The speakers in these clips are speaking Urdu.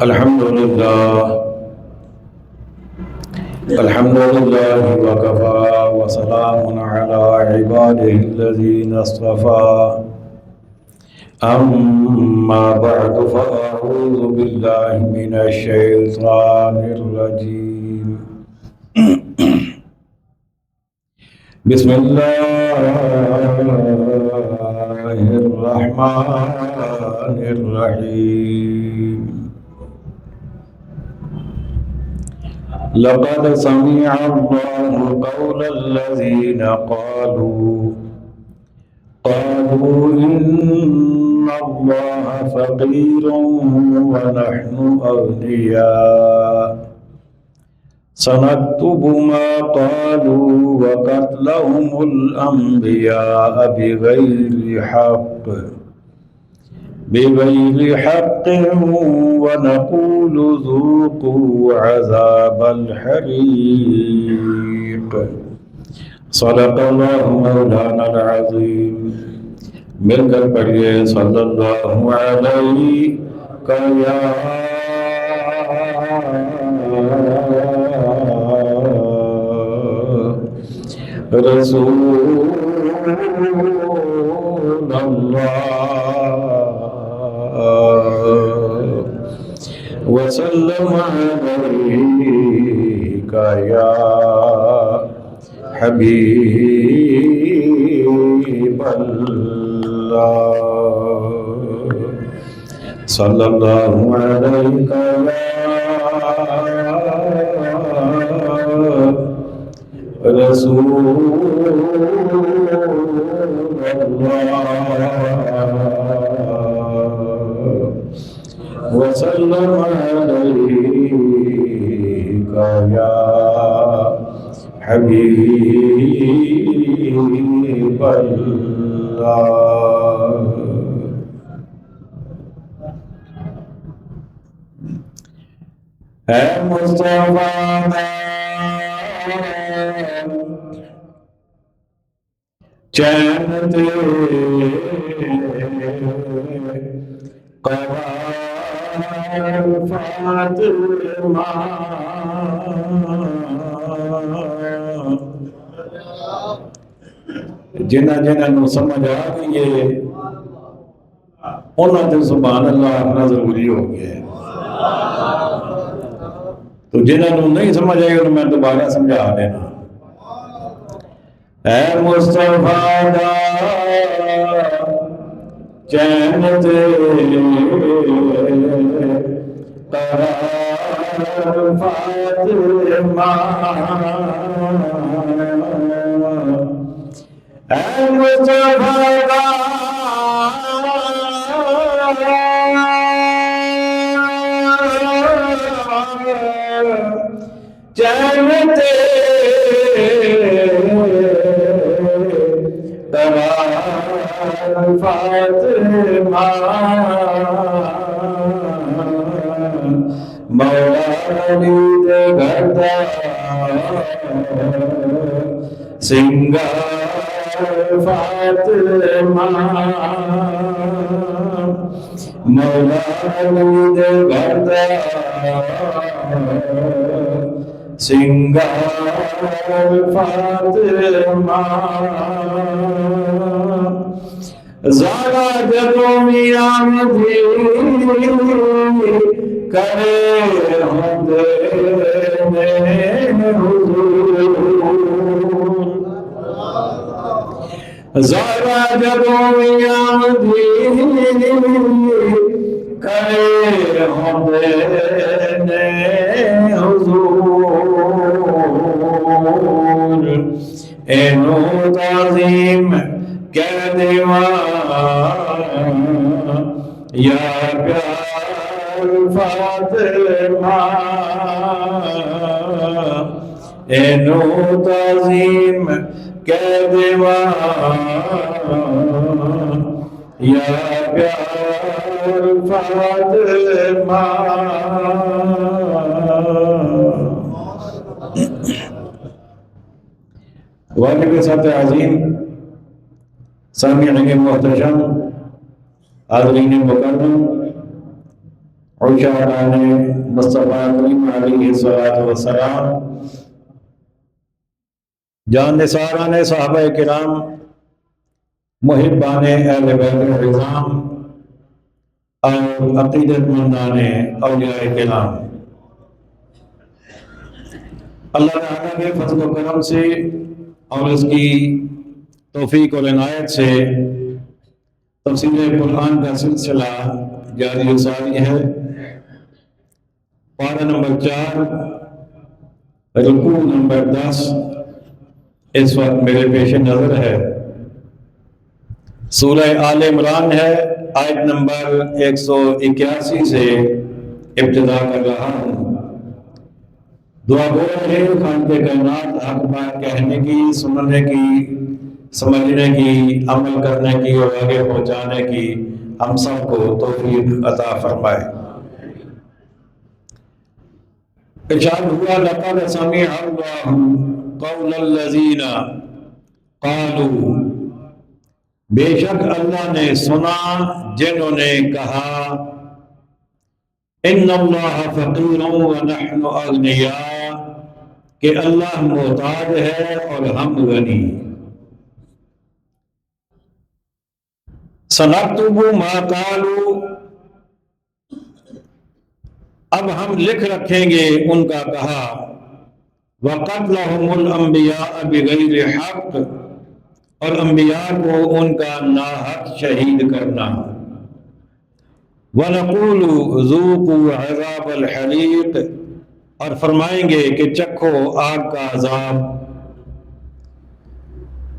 الحمد لله الحمد لله وكفى وسلام على عباده الذين اصطفى أما بعد فأعوذ بالله من الشيطان الرجيم بسم الله الرحمن الرحيم لقد سمع الله قول الذين قالوا إن الله فقير ونحن أغنياء سنكتب ما قالوا وقتلهم الأنبياء بغير حق ونقول ذوقوا عذاب الحريق صدق الله مولانا العظيم مل کر پڑھیے صلی اللہ علیہ یا رسول اللہ وسلم علیک یا حبیب اللہ صلی اللہ علیک یا رسول اللہ وسلم علیک یا حبیب اللہ اے مصطفیٰ چین تیرے قرار فاطمہ جنہاں نو سمجھ آ گئی ہے انہاں تے سبحان اللہ آخنا ضروری ہو گیا ہے، تو جنہاں نو نہیں سمجھ آئی انہوں میں دوبارہ سمجھا دینا۔ اے مصطفیٰ دا چین تیرے قرار فاطمہ اے مصطفیٰ دا چین تیرے قرار فاطمہ مولا علی دے گھر دا سنگار فاطمہ مولا علی دے گھر دا سنگار فاطمہ زارا جدوں میاں دی کرے ہوندے نے حضور زارا جدوں میاں دی کرے ہوندے نے حضور اینو تعظیم کہہ دیوان یا پیار فاطمہ اینو تعظیم کہہ دیوان یا پیار فاطمہ واجب کے ساتھ عظیم سامعین محترم حاضرین مکرم عشاقان مصطفیٰ کریم علیہ السلام، جان نثاران صحابہ کرام، محبان اہل بیت العظام اور عقیدت مندان اولیاء کرام، اللہ تعالیٰ کے فضل و کرم سے اور اس کی توفیق اور عنایت سے تفسیر قرآن کا سلسلہ جاری و ساری ہے۔ پارہ نمبر 4، رکوع نمبر 10 اس وقت میرے پیش نظر ہے۔ سورہ آل عمران ہے، آیت نمبر 181 سے ابتدا کر رہا ہوں۔ دعا گو ہے خالق کائنات حق بات کہنے کی، سننے کی، سمجھنے کی، عمل کرنے کی اور آگے پہنچانے کی ہم سب کو توفیق عطا فرمائے۔ ارشاد ہوا لقد سمع اللہ قول الذین قالوا، بے شک اللہ نے سنا جنہوں نے کہا ان اللہ فقیر ونحن اغنیاء، کہ اللہ محتاج ہے اور ہم غنی۔ سنکتب ما قالوا، اب ہم لکھ رکھیں گے ان کا کہا، وقتلہم الانبیاء بغیر حق، اور انبیاء کو ان کا ناحق شہید کرنا، وَنَقُولُ ذُوقُوا عَذَابَ الْحَرِيقِ، اور فرمائیں گے کہ چکھو آگ کا عذاب۔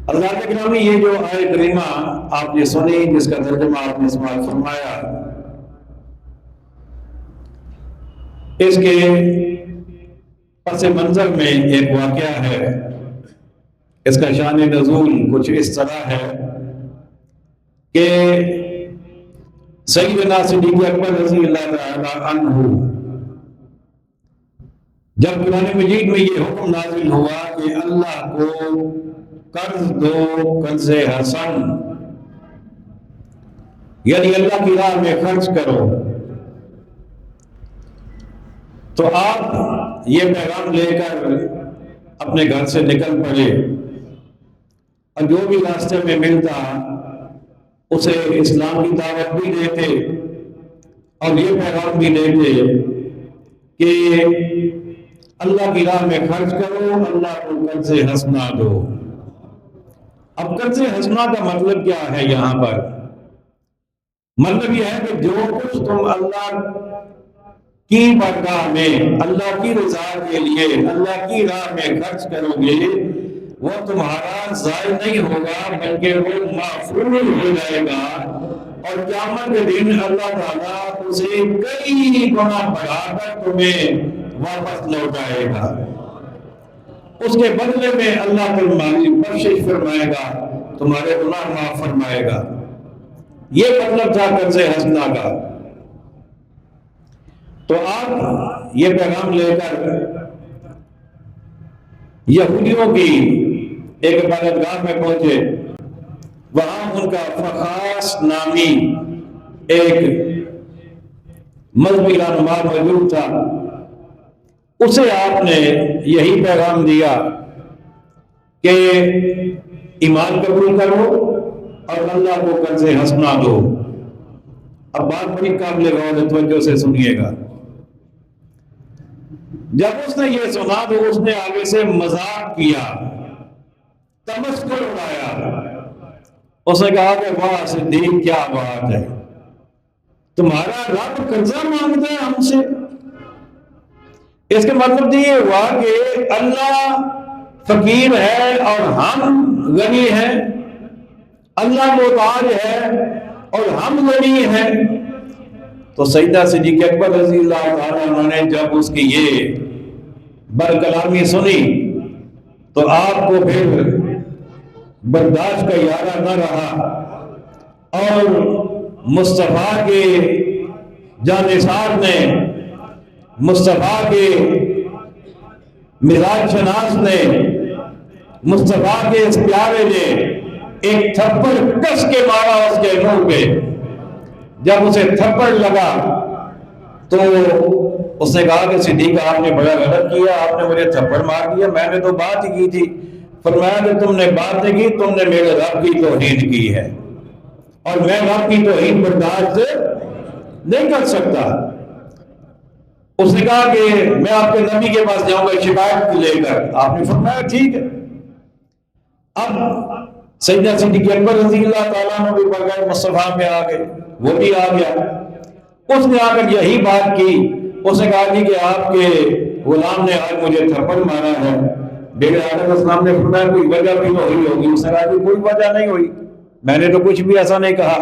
اللہ کے گرامی، یہ جو آیت کریمہ آپ نے سنی، جس کا ترجمہ آپ نے سماعت فرمایا، اس کے پس منظر میں ایک واقعہ ہے۔ اس کا شان نزول کچھ اس طرح ہے کہ سیدنا صدیق اکبر رضی اللہ تعالی عنہ، جب قرآن مجید میں یہ حکم نازل ہوا کہ اللہ کو قرض دو، قرض حسن، یعنی اللہ کی راہ میں خرچ کرو، تو آپ یہ پیغام لے کر اپنے گھر سے نکل پڑے، اور جو بھی راستے میں ملتا اسے اسلام کی دعوت بھی دیتے اور یہ پیغام بھی دیتے کہ اللہ کی راہ میں خرچ کرو، اللہ کو قرض حسنہ دو۔ اب قرض حسنہ کا مطلب کیا ہے یہاں پر؟ مطلب یہ ہے کہ جو کچھ تم اللہ کی بارگاہ میں، اللہ کی رضا کے لیے اللہ کی راہ میں خرچ کرو گے، وہ تمہارا ضائع نہیں ہوگا بلکہ وہ معفول ہو جائے گا، اور قیامت کے دن اللہ تعالیٰ اسے کئی گنا بڑھا کر تمہیں واپس لوٹائے گا۔ اس کے بدلے میں اللہ تمہاری بخشش فرمائے گا، تمہارے گناہ معاف فرمائے گا۔ یہ مطلب تھا قرض حسنہ کا۔ تو آپ یہ پیغام لے کر یہودیوں کی ایک عبادتگاہ میں پہنچے، وہاں ان کا فخاص نامی ایک مذہبی رہنما موجود تھا۔ اسے آپ نے یہی پیغام دیا کہ ایمان قبول کرو اور اللہ کو قرض حسنہ دو۔ اب بات بڑی قابل غور توجہ سے سنیے گا۔ جب اس نے یہ سنا تو اس نے آگے سے مذاق کیا، تمسخر اڑایا۔ اس نے کہا کہ واہ صدیق، کیا بات ہے، تمہارا رب قرضہ مانگتا ہے ہم سے؟ اس کا مطلب یہ ہوا کہ اللہ فقیر ہے اور ہم غنی ہیں، اللہ محتاج ہے اور ہم غنی ہیں۔ تو سیدہ صدیق اکبر رضی اللہ تعالیٰ عنہ نے جب اس کی یہ برکلامی سنی تو آپ کو پھر برداشت کا یارہ نہ رہا، اور مصطفیٰ کے جانثار نے، مصطفیٰ کے مزاج شناس نے، مصطفیٰ کے اس پیارے نے ایک تھپڑ کس کے مارا اس کے منہ پہ۔ جب اسے تھپڑ لگا تو اس نے کہا کہ صدیق آپ نے بڑا غلط کیا، آپ نے مجھے تھپڑ مار دیا، میں نے تو بات ہی کی تھی۔ فرمایا کہ تم نے بات نہیں کی، تم نے میرے رب کی توہین کی ہے، اور میں رب کی توہین برداشت نہیں کر سکتا۔ اس نے کہا کہ میں آپ کے نبی کے پاس جاؤں گا شکایت لے کر۔ آپ نے فرمایا ٹھیک ہے۔ اب سیدنا صدیق اکبر رضی اللہ تعالیٰ عنہ بھی بغیر مصطفیٰ میں آ گئے، وہ بھی آ گیا۔ اس نے آ کر یہی بات کی، اس نے کہا کہ آپ کے غلام نے آج مجھے تھپڑ مارا ہے۔ میرے آقا علیہ السلام نے فرمایا کوئی وجہ بھی تو ہوئی ہوگی۔ اس نے کہا کہ کوئی وجہ نہیں ہوئی، میں نے تو کچھ بھی ایسا نہیں کہا۔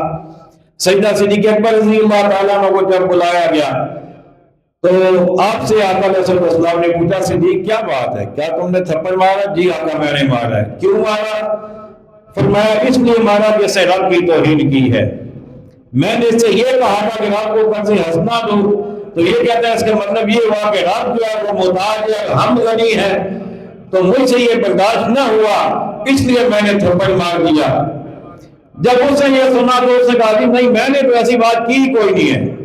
سیدنا صدیق اکبر رضی اللہ تعالیٰ عنہ کو جب بلایا گیا تو آپ سے آقا علیہ السلام نے پوچھا صدیق کیا بات ہے، کیا تم نے تھپڑ مارا؟ جی آقا میں نے مارا ہے۔ کیوں مارا؟ فرمایا اس لیے مارا کہ اسے رب کی توہین کی ہے۔ میں نے اس سے یہ کہا تھا کہ رب کو کنز حسنہ دو، تو یہ کہتا ہے اس کا مطلب یہ ہوا کہ رب جو ہے وہ محتاج ہے، ہم غنی ہے، تو مجھ سے یہ برداشت نہ ہوا، اس لیے میں نے تھپڑ مار دیا۔ جب اس سے یہ سنا تو اس نے کہا کہ نہیں میں نے تو ایسی بات کی کوئی نہیں ہے،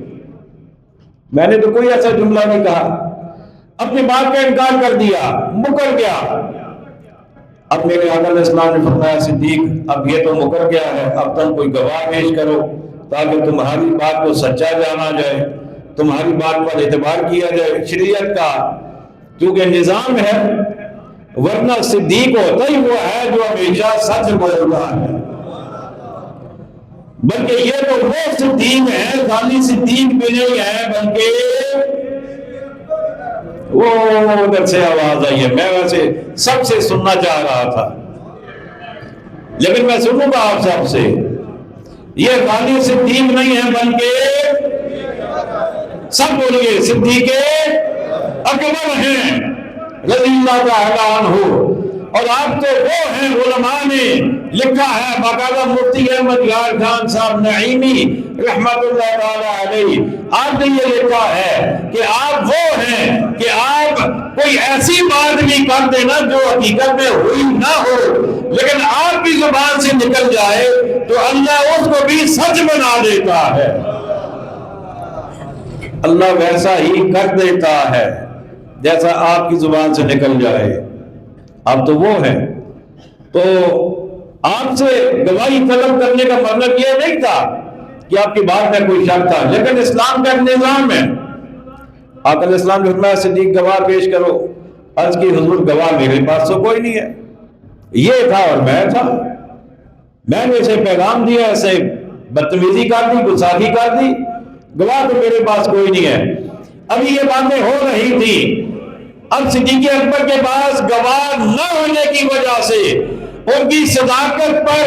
میں نے تو کوئی ایسا جملہ نہیں کہا، اپنی بات کا انکار کر دیا، مکر گیا۔ اب میرے آقا علیہ السلام نے فرمایا صدیق اب یہ تو مکر گیا ہے، اب تم کوئی گواہ پیش کرو تاکہ تمہاری بات کو سچا جانا جائے، تمہاری بات پر اعتبار کیا جائے۔ شریعت کا کیونکہ نظام ہے، ورنہ صدیق ہوتا ہی وہ ہے جو ہمیشہ سچ بولتا ہے، بلکہ یہ تو وہ صدیق ہے، خالی صدیق بھی نہیں ہے بلکہ وہ ادھر سے آواز آئی ہے، میں ویسے سب سے سننا چاہ رہا تھا لیکن میں سنوں گا آپ سب سے، یہ خالی صدیق نہیں ہے بلکہ سب بولیے صدیق اکبر ہیں رضی اللہ تعالیٰ عنہ۔ اور آپ تو وہ ہیں، علماء نے لکھا ہے باقاعدہ، مفتی احمد یار خان صاحب نعیمی رحمت اللہ تعالیٰ علیہ، آپ نے یہ لکھا ہے کہ آپ وہ ہیں کہ آپ کوئی ایسی بات بھی کر دینا جو حقیقت میں ہوئی نہ ہو لیکن آپ کی زبان سے نکل جائے تو اللہ اس کو بھی سچ بنا دیتا ہے، اللہ ویسا ہی کر دیتا ہے جیسا آپ کی زبان سے نکل جائے۔ اب تو وہ ہیں، تو آپ سے گواہی طلب کرنے کا مطلب یہ نہیں تھا کہ آپ کی بات میں کوئی شک تھا، لیکن اسلام کا ایک نظام ہے۔ آقا علیہ السلام نے فرمایا صدیق گواہ پیش کرو۔ عرض کی حضور گواہ میرے پاس تو کوئی نہیں ہے، یہ تھا اور میں تھا، میں نے اسے پیغام دیا، اسے بدتمیزی کر دی، گستاخی کر دی، گواہ تو میرے پاس کوئی نہیں ہے۔ ابھی یہ باتیں ہو رہی تھی، اب صدیق اکبر کے پاس گواہ نہ ہونے کی وجہ سے ان کی صداقت پر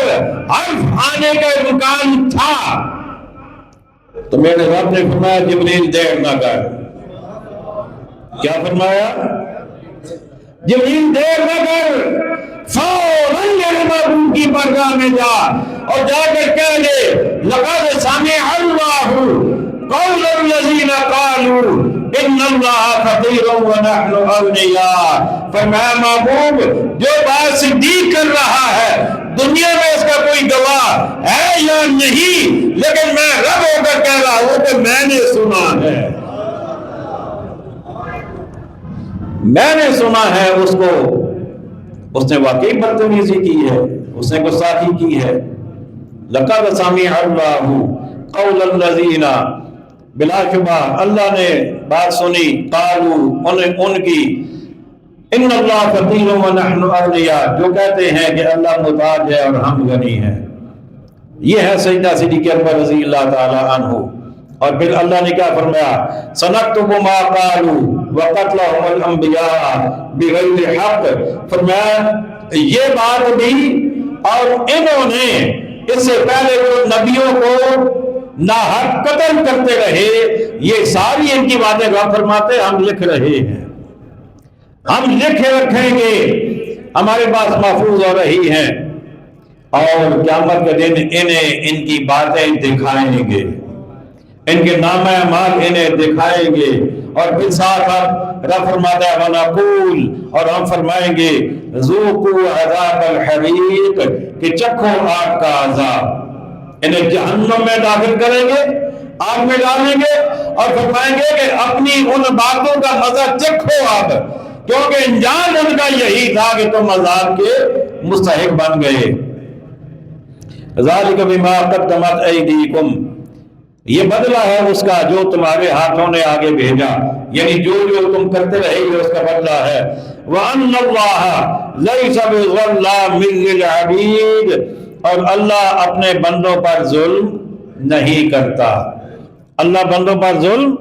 حرف آنے کا امکان تھا، تو میرے رب نے فرمایا جبریل دیر نہ کر۔ کیا فرمایا؟ جبریل دیر نہ کر، فوراً محبوب کی بارگاہ میں جا اور جا کر کہہ دے لقد سمع اللہ قول الذین قالوا ان اللہ فقیر ونحن اغنیاء۔ فرمایا محبوب جو بات صدیق کر رہا ہے دنیا میں اس کا کوئی گواہ ہے یا نہیں، لیکن میں رب ہو کر کہہ رہا ہوں کہ میں نے سنا ہے، میں نے سنا ہے اس کو، اس نے واقعی بدتمیزی کی ہے، اس نے گستاخی کی ہے۔ لقد سمع اللہ قول الذین، بلا شبہ اللہ نے بات سنی، قالوا ان کی، ان اللہ فقیر ونحن اغنیاء، جو کہتے ہیں کہ اللہ محتاج ہے اور ہم غنی ہیں۔ یہ ہے سیدنا صدیق اکبر رضی اللہ تعالی عنہ۔ اور پھر اللہ نے کیا فرمایا؟ سنکتب ما قالوا وقتلهم الانبیاء بغیر حق۔ فرمایا یہ بات بھی، اور انہوں نے اس سے پہلے جو نبیوں کو ناحق قتل کرتے رہے، یہ ساری ان کی باتیں رب فرماتے ہم لکھ رہے ہیں، ہم لکھ رکھیں گے، ہمارے پاس محفوظ ہو رہی ہیں، اور قیامت کے دن انہیں ان کی باتیں دکھائیں گے، ان کے نامہ اعمال انہیں دکھائیں گے۔ اور پھر ساتھ رب فرماتا ہے وَنَقُولُ، اور ہم فرمائیں گے ذُوقُوا عَذَابَ الْحَرِيقِ، کہ چکھو آگ کا عذاب۔ انہیں جہنم میں داخل کریں گے، آگ میں ڈالیں گے اور فرمائیں گے کہ اپنی ان باتوں کا مزہ چکھو اب، کیونکہ انجام ان کا یہی تھا کہ تم عذاب کے مستحق بن گئے۔ ذالک بما قدمت ایدیکم، یہ بدلہ ہے اس کا جو تمہارے ہاتھوں نے آگے بھیجا، یعنی جو تم کرتے رہے یہ اس کا بدلہ ہے۔ وَأَنَّ اللَّهَ لَيْسَ بِظَلَّامٍ لِّلْعَبِيدِ، اور اللہ اپنے بندوں پر ظلم نہیں کرتا، اللہ بندوں پر ظلم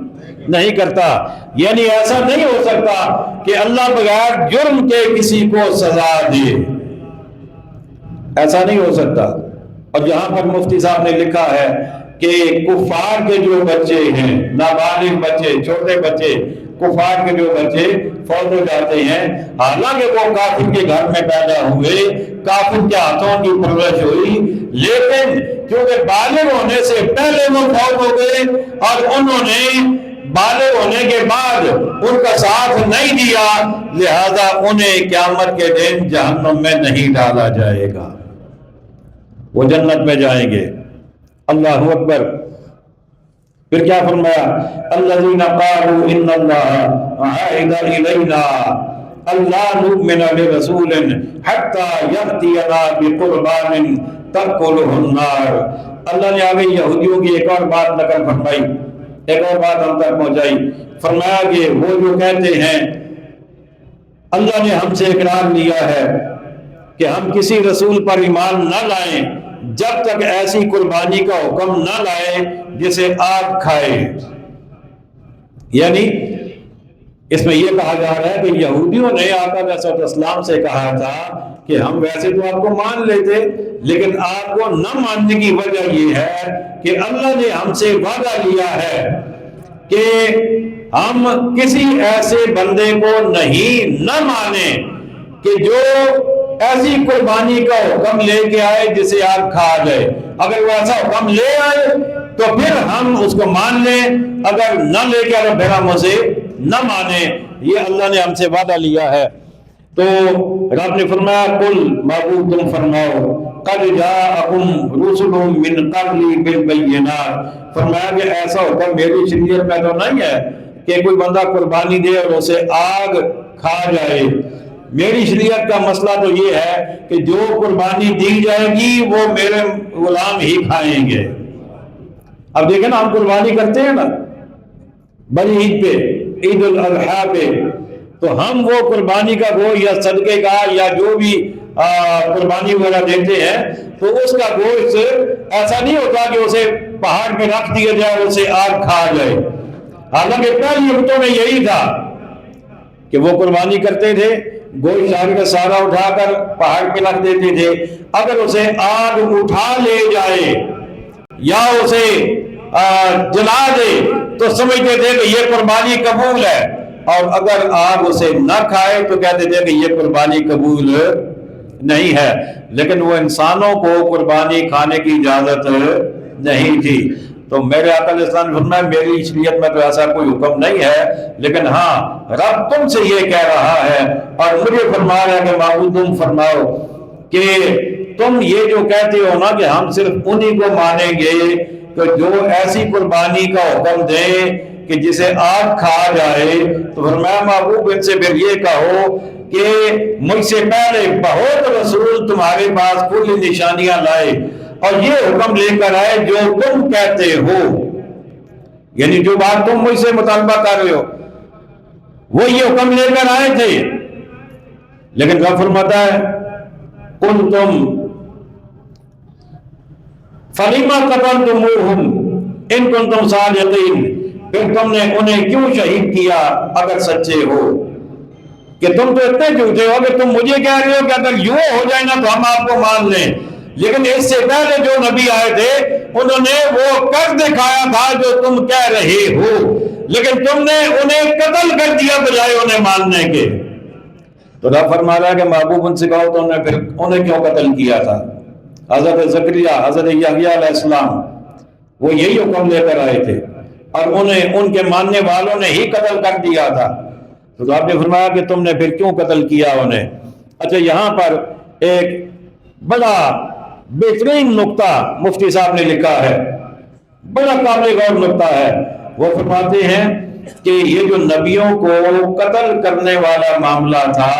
نہیں کرتا، یعنی ایسا نہیں ہو سکتا کہ اللہ بغیر جرم کے کسی کو سزا دے، ایسا نہیں ہو سکتا۔ اور جہاں پر مفتی صاحب نے لکھا ہے کہ کفار کے جو بچے ہیں، نابالغ بچے، چھوٹے بچے، کفار کے جو بچے فوت ہو جاتے ہیں، حالانکہ وہ کافر کے گھر میں پیدا ہوئے، کافر کے ہاتھوں کی پرورش ہوئی، لیکن کیونکہ بالغ ہونے سے پہلے وہ فوت ہو گئے اور انہوں نے بالغ ہونے کے بعد ان کا ساتھ نہیں دیا، لہذا انہیں قیامت کے دن جہنم میں نہیں ڈالا جائے گا، وہ جنت میں جائیں گے۔ اللہ اکبر۔ پھر کیا فرمایا؟ الذین قالوا ان اللہ عہد الینا الا نؤمن برسول حتی یأتینا بقربان تأکلہ النار۔ اللہ نے آگے یہودیوں کی ایک اور بات نقل فرمائی، ایک اور بات ہم تک پہنچائی، فرمایا کہ وہ جو کہتے ہیں اللہ نے ہم سے اقرار لیا ہے کہ ہم کسی رسول پر ایمان نہ لائیں جب تک ایسی قربانی کا حکم نہ لائے جسے آگ کھائے، یعنی اس میں یہ کہا جا رہا ہے کہ یہودیوں نے آقا علیہ الصلوۃ والسلام سے کہا تھا کہ ہم ویسے تو آپ کو مان لیتے، لیکن آپ کو نہ ماننے کی وجہ یہ ہے کہ اللہ نے ہم سے وعدہ لیا ہے کہ ہم کسی ایسے بندے کو نہ مانیں کہ جو ایسی قربانی کا حکم لے کے آئے جسے آپ کھا جائے۔ اگر وہ ایسا حکم لے آئے تو پھر ہم اس کو مان لیں، اگر نہ لے کے آئے پھر ہم اسے نہ مانیں، یہ اللہ نے ہم سے وعدہ لیا ہے۔ تو رب نے فرمایا قل معبود تم فرماؤ قد جاءکم رسل من قبلی بالبینات، فرمایا کہ ایسا حکم میری شریعت میں تو نہیں ہے کہ کوئی بندہ قربانی دے اور اسے آگ کھا جائے۔ میری شریعت کا مسئلہ تو یہ ہے کہ جو قربانی دی جائے گی وہ میرے غلام ہی کھائیں گے۔ اب دیکھیں نا، ہم قربانی کرتے ہیں نا بڑی عید پہ، عید الاضحیٰ پہ، تو ہم وہ قربانی کا گوشت یا صدقے کا یا جو بھی قربانی وغیرہ دیتے ہیں تو اس کا گوشت ایسا نہیں ہوتا کہ اسے پہاڑ پہ رکھ دیا جائے اور اسے آگ کھا جائے، حالانکہ پہلی وقتوں میں یہی تھا کہ وہ قربانی کرتے تھے، گوشت سارے کا سارا اٹھا کر پہاڑ پہ رکھ دیتے تھے، اگر اسے آگ اٹھا لے جائے یا اسے جلا دے تو سمجھتے تھے کہ یہ قربانی قبول ہے، اور اگر آگ اسے نہ کھائے تو کہتے تھے کہ یہ قربانی قبول نہیں ہے۔ لیکن وہ انسانوں کو قربانی کھانے کی اجازت نہیں تھی۔ تو میرے آقا علیہ السلام نے فرمایا میری شریعت میں تو ایسا کوئی حکم نہیں ہے، لیکن ہاں رب تم سے یہ کہہ رہا ہے اور مجھے فرما رہا ہے کہ معبود تم فرماؤ کہ تم یہ جو کہتے ہو نا کہ ہم صرف انہی کو مانیں گے کہ جو ایسی قربانی کا حکم دیں کہ جسے آگ کھا جائے، تو فرمایا محبوب ان سے پھر یہ کہو کہ مجھ سے پہلے بہت رسول تمہارے پاس کل نشانیاں لائے اور یہ حکم لے کر آئے جو تم کہتے ہو، یعنی جو بات تم مجھ سے مطالبہ کر رہے ہو وہ یہ حکم لے کر آئے تھے، لیکن رب فرماتا ہے کنتم فلیما قتلتموہم ان کنتم صادقین، پھر تم نے انہیں کیوں شہید کیا اگر سچے ہو؟ کہ تم تو اتنے جھوٹے ہو کہ تم مجھے کہہ رہے ہو کہ اگر یوں ہو جائے نا تو ہم آپ کو مان لیں، لیکن اس سے پہلے جو نبی آئے تھے انہوں نے وہ کر دکھایا تھا جو تم کہہ رہے ہو، لیکن تم نے انہیں قتل کر دیا بجائے انہیں ماننے کے۔ تو رب فرما رہا ہے کہ محبوب ان سے کہو تو پھر انہیں کیوں قتل کیا تھا؟ حضرت زکریا، حضرت یحییٰ علیہ السلام وہ یہی حکم لے کر آئے تھے اور انہیں ان کے ماننے والوں نے ہی قتل کر دیا تھا، تو آپ نے فرمایا کہ تم نے پھر کیوں قتل کیا انہیں؟ اچھا، یہاں پر ایک بڑا بہترین نقطہ مفتی صاحب نے لکھا ہے، بڑا قابل غور نقطہ ہے. وہ فرماتے ہیں کہ یہ جو نبیوں کو قتل کرنے والا معاملہ تھا،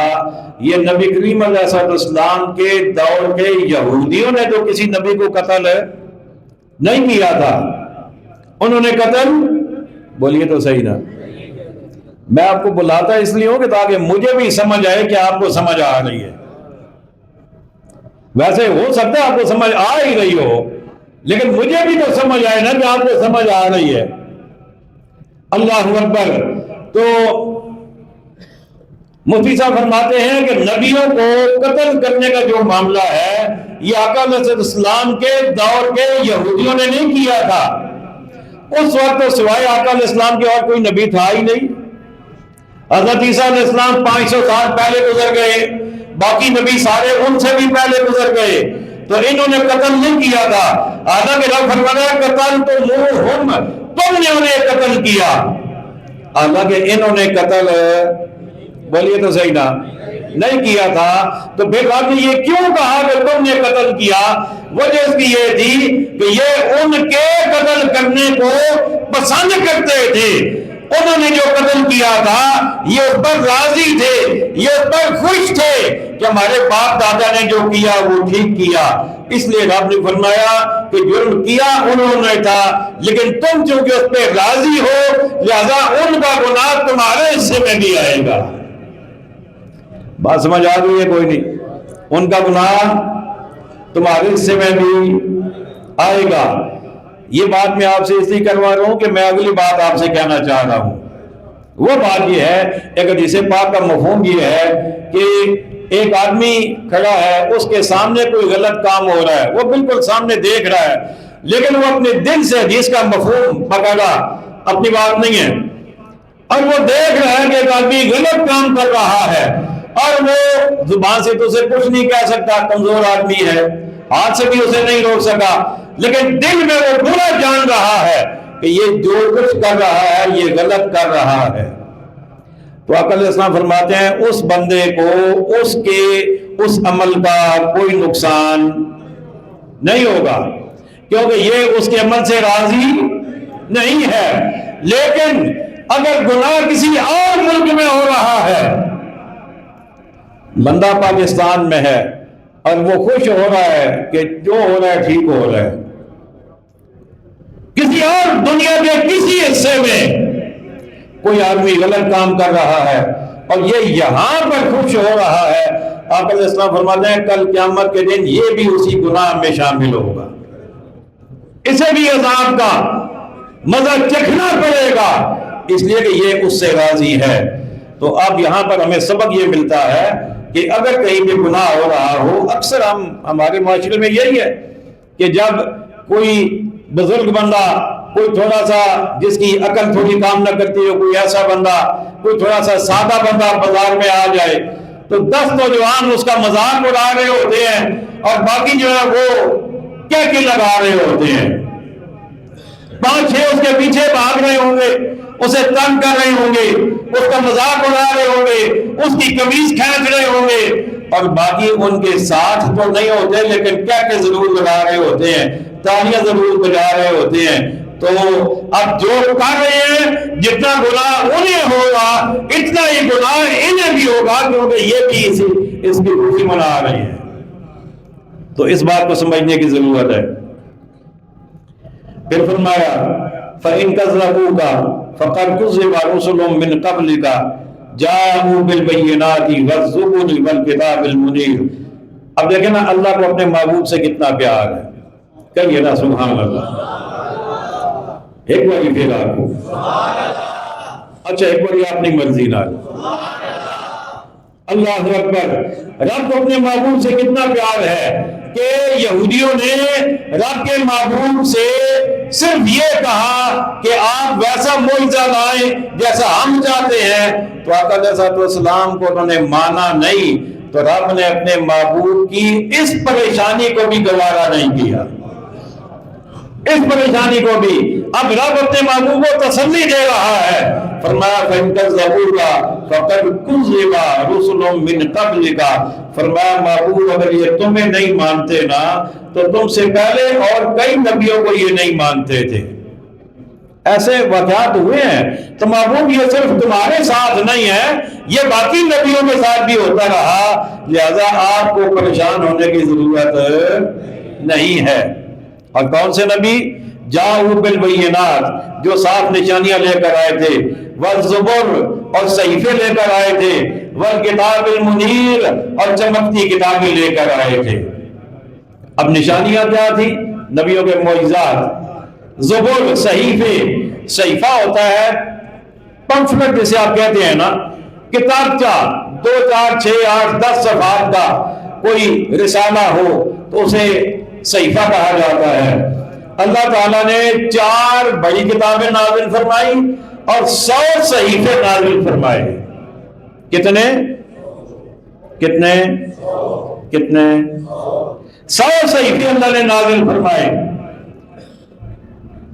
یہ نبی کریم علیہ السلام کے دور کے یہودیوں نے تو کسی نبی کو قتل نہیں کیا تھا. انہوں نے قتل، بولیے تو صحیح نا. میں آپ کو بلاتا اس لیے ہوں کہ تاکہ مجھے بھی سمجھ آئے کہ آپ کو سمجھ آ رہی ہے. ویسے ہو سکتا ہے آپ کو سمجھ آ ہی رہی ہو، لیکن مجھے بھی تو سمجھ آئے نا کہ آپ کو سمجھ آ رہی ہے. اللہ اکبر. تو مفتی صاحب فرماتے ہیں کہ نبیوں کو قتل کرنے کا جو معاملہ ہے یہ آقا علیہ السلام کے دور کے یہودیوں نے نہیں کیا تھا. اس وقت تو سوائے آقا علیہ السلام کے اور کوئی نبی تھا ہی نہیں. حضرت عیسیٰ علیہ السلام 500 سال پہلے گزر گئے، باقی نبی سارے ان سے بھی پہلے گزر گئے، تو انہوں نے قتل نہیں کیا تھا. حالانکہ رب فرمایا قتل تو منہم، تم نے انہیں قتل کیا. حالانکہ انہوں نے قتل، بولیے تو صحیح نا، نہیں کیا تھا. تو پھر آپ نے یہ کیوں کہا کہ تم نے قتل کیا؟ وجہ اس کی یہ تھی کہ یہ ان کے قتل کرنے کو پسند کرتے تھے. انہوں نے جو قتل کیا تھا یہ اس پر راضی تھے، یہ اس پر خوش تھے کہ ہمارے باپ دادا نے جو کیا وہ ٹھیک کیا. اس لیے رب نے فرمایا کہ جرم کیا انہوں نے تھا، لیکن تم چونکہ اس پہ راضی ہو لہذا ان کا گناہ تمہارے حصے میں بھی آئے گا. بات سمجھ آ گئی ہے؟ کوئی نہیں، ان کا گناہ تمہارے حصے میں بھی آئے گا. یہ بات میں آپ سے اس لیے کروا رہا ہوں کہ میں اگلی بات آپ سے کہنا چاہ رہا ہوں. وہ بات یہ ہے، ایک حدیث پاک کا مفہوم یہ ہے کہ ایک آدمی کھڑا ہے، اس کے سامنے کوئی غلط کام ہو رہا ہے، وہ بالکل سامنے دیکھ رہا ہے، لیکن وہ اپنے دل سے حدیث کا مفہوم پکڑا، اپنی بات نہیں ہے، اور وہ دیکھ رہا ہے کہ ایک آدمی غلط کام کر رہا ہے، اور وہ زبان سے تو اسے کچھ نہیں کہہ سکتا، کمزور آدمی ہے، ہاتھ سے بھی اسے نہیں روک سکا، لیکن دل میں وہ برا جان رہا ہے کہ یہ جو کچھ کر رہا ہے یہ غلط کر رہا ہے. تو آقا علیہ السلام فرماتے ہیں اس بندے کو اس عمل کا کوئی نقصان نہیں ہوگا، کیونکہ یہ اس کے عمل سے راضی نہیں ہے. لیکن اگر گناہ کسی اور ملک میں ہو رہا ہے، بندہ پاکستان میں ہے اور وہ خوش ہو رہا ہے کہ جو ہو رہا ہے ٹھیک ہو رہا ہے، کسی اور دنیا کے کسی حصے میں کوئی آدمی غلط کام کر رہا ہے اور یہ یہاں پر خوش ہو رہا ہے، آقا علیہ السلام فرماتے ہیں کل قیامت کے دن یہ بھی اسی گناہ میں شامل ہوگا، اسے بھی عذاب کا مزہ چکھنا پڑے گا، اس لیے کہ یہ اس سے راضی ہے. تو اب یہاں پر ہمیں سبق یہ ملتا ہے کہ اگر کہیں بھی گناہ ہو رہا ہو، اکثر ہمارے معاشرے میں یہی ہے کہ جب کوئی بزرگ بندہ، کوئی تھوڑا سا جس کی عقل تھوڑی کام نہ کرتی ہو، کوئی ایسا بندہ، کوئی تھوڑا سا سادہ بندہ بازار میں آ جائے تو 10 نوجوان اس کا مذاق اڑا رہے ہوتے ہیں اور باقی جو ہے وہ کہہ لگا رہے ہوتے ہیں، 5-6 اس کے پیچھے بھاگ رہے ہوں گے، اسے تنگ کر رہے ہوں گے، اس کا مذاق اڑا رہے ہوں گے، اس کی قمیض کھینچ رہے ہوں گے، اور باقی ان کے ساتھ تو نہیں ہوتے لیکن کہہ کے ضرور لگا رہے ہوتے ہیں، تالیاں ضرور بجا رہے ہوتے ہیں. تو اب جو کر رہے ہیں جتنا گناہ انہیں ہوگا اتنا ہی گناہ انہیں بھی ہوگا، کیونکہ یہ بھی اس کی خوشی منا رہے ہیں. تو اس بات کو سمجھنے کی ضرورت ہے. پھر فرمایا فَإِن كَذَّبُوكَ فَقَدْ كُذِّبَ رُسُلٌ مِّن قَبْلِكَ جَاءُوا بِالْبَيِّنَاتِ وَالزُّبُرِ وَالْكِتَابِ الْمُنِيرِ. اب دیکھیں نا اللہ کو اپنے معبود سے کتنا پیار ہے، کہیے نا سبحان اللہ. ایک باری پھر آپ کو اچھا ایک باری اپنی مرضی نہ. اللہ اکبر. رب کو اپنے معبود سے کتنا پیار ہے کہ یہودیوں نے رب کے معبود سے صرف یہ کہا کہ آپ ویسا معجزہ لائیں جیسا ہم چاہتے ہیں، تو آقا علیہ السلام کو انہوں نے مانا نہیں، تو رب نے اپنے معبود کی اس پریشانی کو بھی گوارا نہیں کیا، اس پریشانی کو بھی. اب رب اپنے معبود کو تسلی دے رہا ہے، فرمایا فَإِن كَذَّبُوكَ فَقَدْ كُذِّبَ رُسُلٌ مِّن قَبْلِكَ. فرمایا معبود اگر یہ تمہیں نہیں مانتے نا تو تم سے پہلے اور کئی نبیوں کو یہ نہیں مانتے تھے. ایسے واقعات ہوئے ہیں. تو محبوب یہ صرف تمہارے ساتھ نہیں ہے، یہ باقی نبیوں کے ساتھ بھی ہوتا رہا، لہذا آپ کو پریشان ہونے کی ضرورت نہیں ہے. اور کون سے نبی؟ جاؤ بالبینات، جو صاف نشانیاں لے کر آئے تھے، والزبر، اور صحیفے لے کر آئے تھے، والکتاب المنیر، اور چمکتی کتابیں لے کر آئے تھے. اب نشانیاں کیا تھی؟ نبیوں کے معجزات. زبر، صحیفے، صحیفہ ہوتا ہے پمفلٹ جسے آپ کہتے ہیں نا، کتابچہ 2 4 6 8 10 صفحات کا کوئی رسالہ ہو تو اسے صحیفہ کہا جاتا ہے. اللہ تعالیٰ نے 4 بڑی کتابیں نازل فرمائی اور 100 صحیفے نازل فرمائے. کتنے 100 صحیفے اللہ نے نازل فرمائے.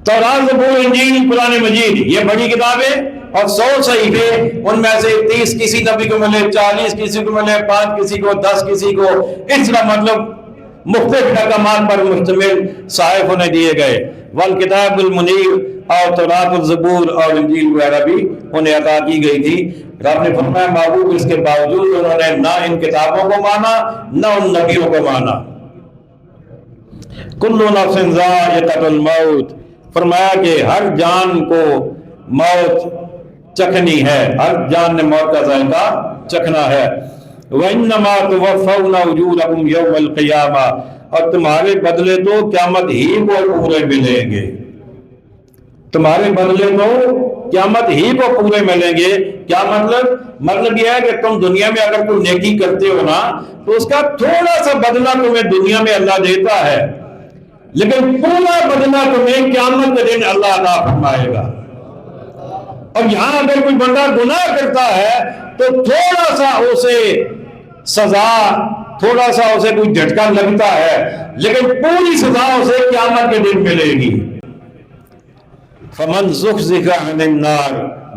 تورات، زبور، انجیل، قرآن مجید، یہ بڑی کتابیں اور 100 صحیفے. ان میں سے 30 کسی نبی کو ملے، 40 کسی کو ملے، 5 کسی کو، 10 کسی کو، اس طرح مطلب مختلف احکامات پر مشتمل صحائف انہیں دیے گئے. والکتاب المنیر، اور تورات، الزبور اور انجیل وغیرہ بھی انہیں عطا کی گئی تھی. رب نے فرمایا محبوب اس کے باوجود انہوں نے نہ ان کتابوں کو مانا نہ ان نبیوں کو مانا. کل نفس ذائقۃ الموت، فرمایا کہ ہر جان کو موت چکھنی ہے، ہر جان نے موت کا ذائقہ چکھنا ہے. وَإِنَّمَا تُوَفَّوْنَ أُجُورَكُمْ يَوْمَ الْقِيَامَةِ، اور تمہارے بدلے تو قیامت ہی کو پورے ملیں گے. تمہارے بدلے تو قیامت ہی کو پورے ملیں گے. کیا مطلب یہ ہے کہ تم دنیا میں اگر کوئی نیکی کرتے ہو نا تو اس کا تھوڑا سا بدلہ تمہیں دنیا میں اللہ دیتا ہے، لیکن پورا بدلہ تمہیں قیامت کے دن اللہ عطا فرمائے گا. اور یہاں اگر کوئی بندہ گناہ کرتا ہے تو تھوڑا سا اسے سزا، تھوڑا سا اسے کوئی جھٹکا لگتا ہے، لیکن پوری سزا اسے قیامت کے دن ملے گی. فمن زحزح عن النار،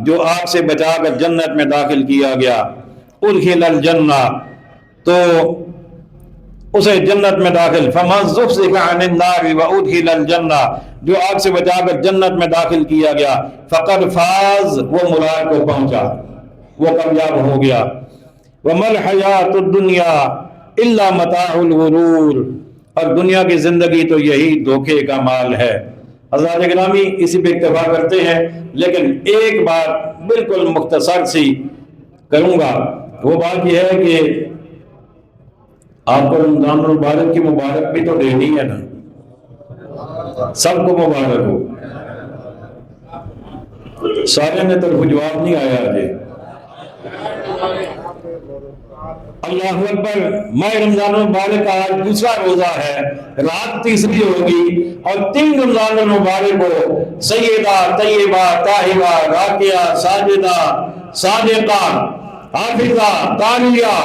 جو آگ سے بچا کر جنت میں داخل کیا گیا، ادخل الجنہ، تو اسے جنت میں داخل. فمن زحزح عن النار وادخل الجنہ، جو آگ سے بچا کر جنت میں داخل کیا گیا، فقد فاز، وہ مراد کو پہنچا، وہ کامیاب ہو گیا. وما الحیات الدنیا الا متاع الغرور، اور دنیا کی زندگی تو یہی دھوکے کا مال ہے. حضرات گرامی اسی پہ اکتفا کرتے ہیں، لیکن ایک بات بالکل مختصر سی کروں گا. وہ بات یہ ہے کہ آپ کو رمضان المبارک کی مبارک بھی تو دینی ہے نا، سب کو مبارک ہو. سارے نے طرف جواب نہیں آیا آجے. اللہ اکبر. ماہ رمضان المبارک کا آج دوسرا روزہ ہے، رات تیسری ہوگی، اور 3 رمضان المبارک کو سیدہ، طیبہ، طاہرہ، راکعہ، ساجدہ، صادقہ، حافظہ، تالیہ،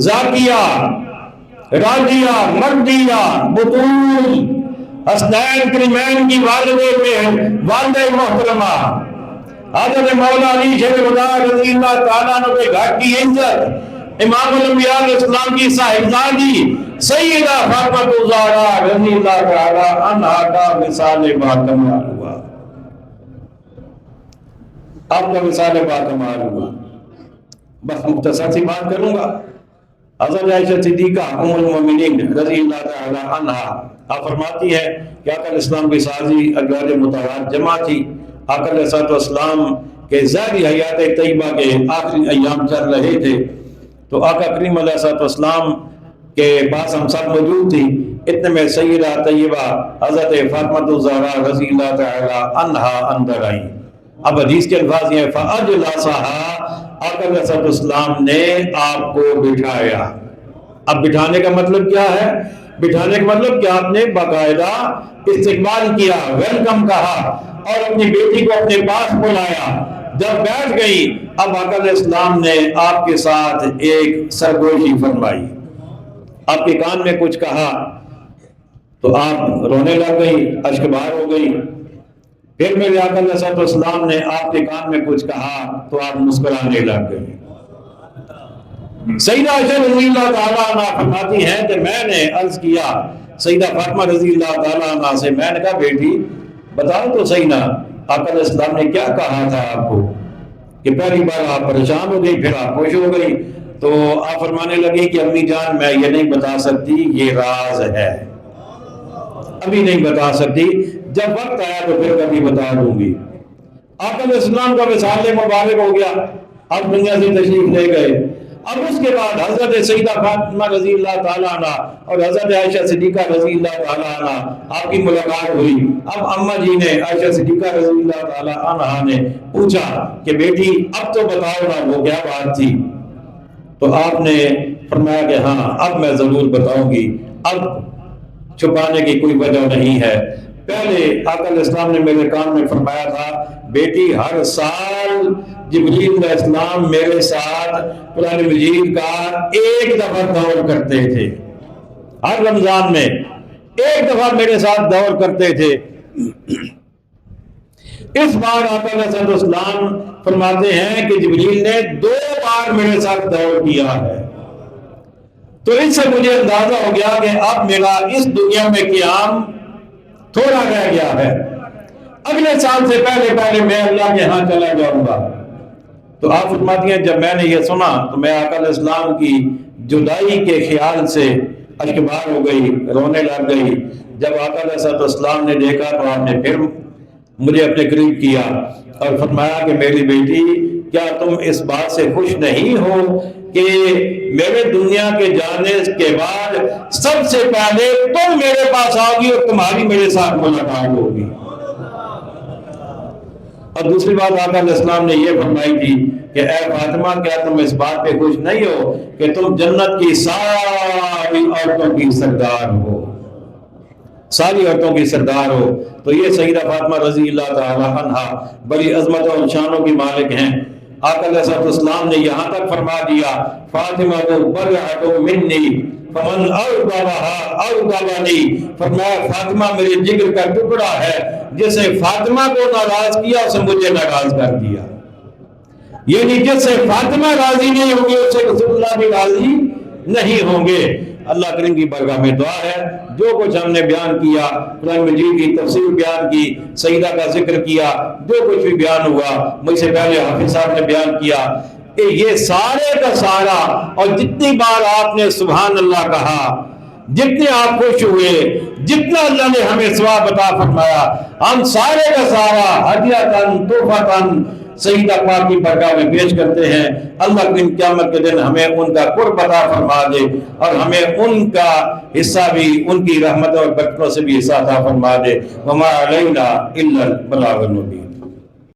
زاکیہ، راجیہ، مردیہ، بطول، حسنین کریمین کی والد محترمہ حضرت مولا علی شیر خدا رضی اللہ تعالیٰ عنہ کے گھر کی عزت، امام الانبیاء علیہ السلام کی صاحبزادی سیدہ فاطمہ الزہرا رضی اللہ تعالیٰ عنہا کا وصال باکمال ہوا. آپ کا وصال باکمال ہوا. بس مختصر سی بات کروں گا. حضرت عائشہ صدیقہ ام المومنین رضی اللہ تعالیٰ عنہا آپ فرماتی ہے کہ آقا علیہ السلام کی سازی ازواج مطہرات جمع تھی. آقا علیہ السلام کے ظاہری حیات طیبہ کے آخری ایام چل رہے تھے، تو آقا کریم علیہ السلام کے پاس ہم سب موجود تھی. اتنے میں سیدہ طیبہ حضرت فاطمہ الزہرا رضی اللہ تعالی عنہا اندر آئیں. اب حدیث کے الفاظ یہ ہیں فَأَجْلَسَهَا، آقا علیہ السلام نے آپ کو بٹھایا. اب بٹھانے کا مطلب کیا ہے؟ بٹھانے کا مطلب کہ آپ نے باقاعدہ استقبال کیا، ویلکم کہا، اور اپنی بیٹی کو اپنے پاس بلایا. جب بیٹھ گئی اب آقا علیہ السلام نے آپ کے ساتھ ایک سرگوشی فرمائی، آپ کے کان میں کچھ کہا تو آپ رونے لگ گئی، اشک بار ہو گئی. پھر میرے آقا علیہ السلام نے آپ کے کان میں کچھ کہا تو آپ مسکرانے لگ گئی. سیدہ عائشہ رضی اللہ تعالیٰ عنہ فرماتی ہیں کہ میں نے عرض کیا سیدہ فاطمہ رضی اللہ تعالیٰ عنہ سے، میں نے کہا بیٹی بتاؤ تو صحیح نا آقا علیہ السلام نے کیا کہا تھا آپ کو کہ پہلی بار آپ پریشان ہو گئی، پھر آپ خوش ہو گئی؟ تو آپ فرمانے لگے کہ امی جان میں یہ نہیں بتا سکتی، یہ راز ہے، ابھی نہیں بتا سکتی، جب وقت آیا تو پھر کبھی بتا دوں گی۔ آقا علیہ السلام کا وصال مبارک ہو گیا، اب دنیا سے تشریف لے گئے۔ اب اس کے بعد حضرت سیدہ فاطمہ رضی اللہ تعالیٰ عنہ اور حضرت عائشہ صدیقہ رضی اللہ تعالیٰ عنہ آپ کی ملاقات ہوئی۔ اب اماں جی نے، عائشہ صدیقہ رضی اللہ تعالیٰ عنہ نے پوچھا کہ بیٹی اب تو بتاؤ نا وہ کیا بات تھی؟ تو آپ نے فرمایا کہ ہاں اب میں ضرور بتاؤں گی، اب چھپانے کی کوئی وجہ نہیں ہے۔ پہلے آقا علیہ السلام نے میرے کان میں فرمایا تھا بیٹی ہر سال جبریل علیہ السلام میرے ساتھ قرآن مجید کا ایک دفعہ دور کرتے تھے، ہر رمضان میں ایک دفعہ میرے ساتھ دور کرتے تھے۔ اس بار آقا علیہ السلام فرماتے ہیں کہ جبریل نے 2 بار میرے ساتھ دور کیا ہے۔ تو اس سے مجھے اندازہ ہو گیا کہ اب میرا اس دنیا میں قیام تھوڑا رہ گیا ہے، اگلے سال سے پہلے میں اللہ کے ہاں چلا جاؤں گا۔ تو آپ فرماتی ہیں جب میں نے یہ سنا تو میں آقا علیہ السلام کی جدائی کے خیال سے اشکبار ہو گئی، رونے لگ گئی۔ جب آقا علیہ السلام نے دیکھا تو آپ نے پھر مجھے اپنے قریب کیا اور فرمایا کہ میری بیٹی کیا تم اس بات سے خوش نہیں ہو کہ میرے دنیا کے جانے کے بعد سب سے پہلے تم میرے پاس آؤ گی اور تمہاری میرے ساتھ ملاقات ہوگی؟ اور دوسری بات آقا علیہ السلام نے یہ فرمائی تھی کہ اے فاطمہ کیا تم اس بات پہ خوش نہیں ہو کہ تم جنت کی ساری عورتوں کی سردار ہو، ساری عورتوں کی سردار ہو؟ تو یہ سیدہ فاطمہ رضی اللہ تعالی عنہا بڑی عظمت اور شانوں کی مالک ہیں۔ آقا علیہ السلام نے یہاں تک فرما دیا فاطمہ تو برعۃ منی فمن اغضبها اغضبنی، فرمایا فاطمہ میرے جگر کا ٹکڑا ہے، جسے فاطمہ کو ناراض کیا اسے مجھے ناراض کر دیا۔ یعنی جس سے فاطمہ راضی نہیں ہوں گے اس سے رسول اللہ بھی راضی نہیں ہوں گے۔ اللہ کریم کی بارگاہ میں دعا ہے جو کچھ ہم نے بیان کیا، قرآن مجید کی تفسیر بیان کی، سیدہ کا ذکر کیا، جو کچھ بھی بیان ہوا مجھ سے پہلے حافظ صاحب نے بیان کیا، یہ سارے کا سارا، اور جتنی بار آپ نے سبحان اللہ کہا، جتنے آپ خوش ہوئے، جتنا اللہ نے ہمیں ثواب عطا فرمایا، ہم سارے کا سارا ہدیۃً تحفۃً سیدہ پاک کی بارگاہ میں پیش کرتے ہیں۔ اللہ کریم قیامت کے دن ہمیں ان کا قرب عطا فرما دے اور ہمیں ان کا حصہ بھی، ان کی رحمت اور برکتوں سے بھی حصہ عطا فرما دے۔ وما علینا الا البلاغ المبین۔